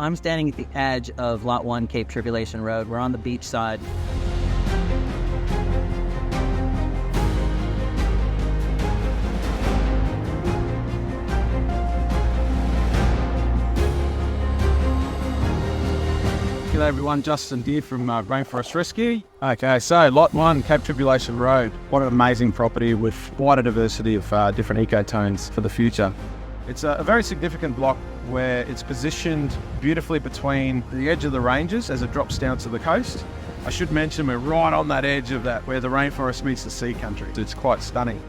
I'm standing at the edge of Lot 1 Cape Tribulation Road. We're on the beach side. G'day everyone, Justin here from Rainforest Rescue. Okay, so Lot 1, Cape Tribulation Road. What an amazing property with quite a diversity of different ecotones for the future. It's a very significant block where it's positioned beautifully between the edge of the ranges as it drops down to the coast. I should mention we're right on that edge of that where the rainforest meets the sea country. It's quite stunning.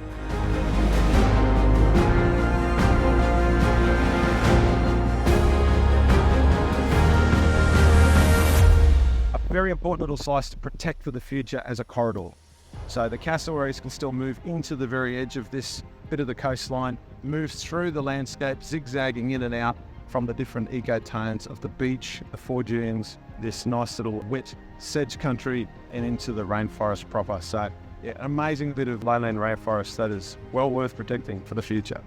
Very important little slice to protect for the future as a corridor. So the cassowaries can still move into the very edge of this bit of the coastline, moves through the landscape, zigzagging in and out from the different ecotones of the beach, the four dunes, this nice little wet sedge country, and into the rainforest proper. So yeah, an amazing bit of lowland rainforest that is well worth protecting for the future.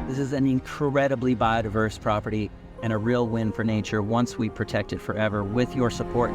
This is an incredibly biodiverse property and a real win for nature once we protect it forever with your support.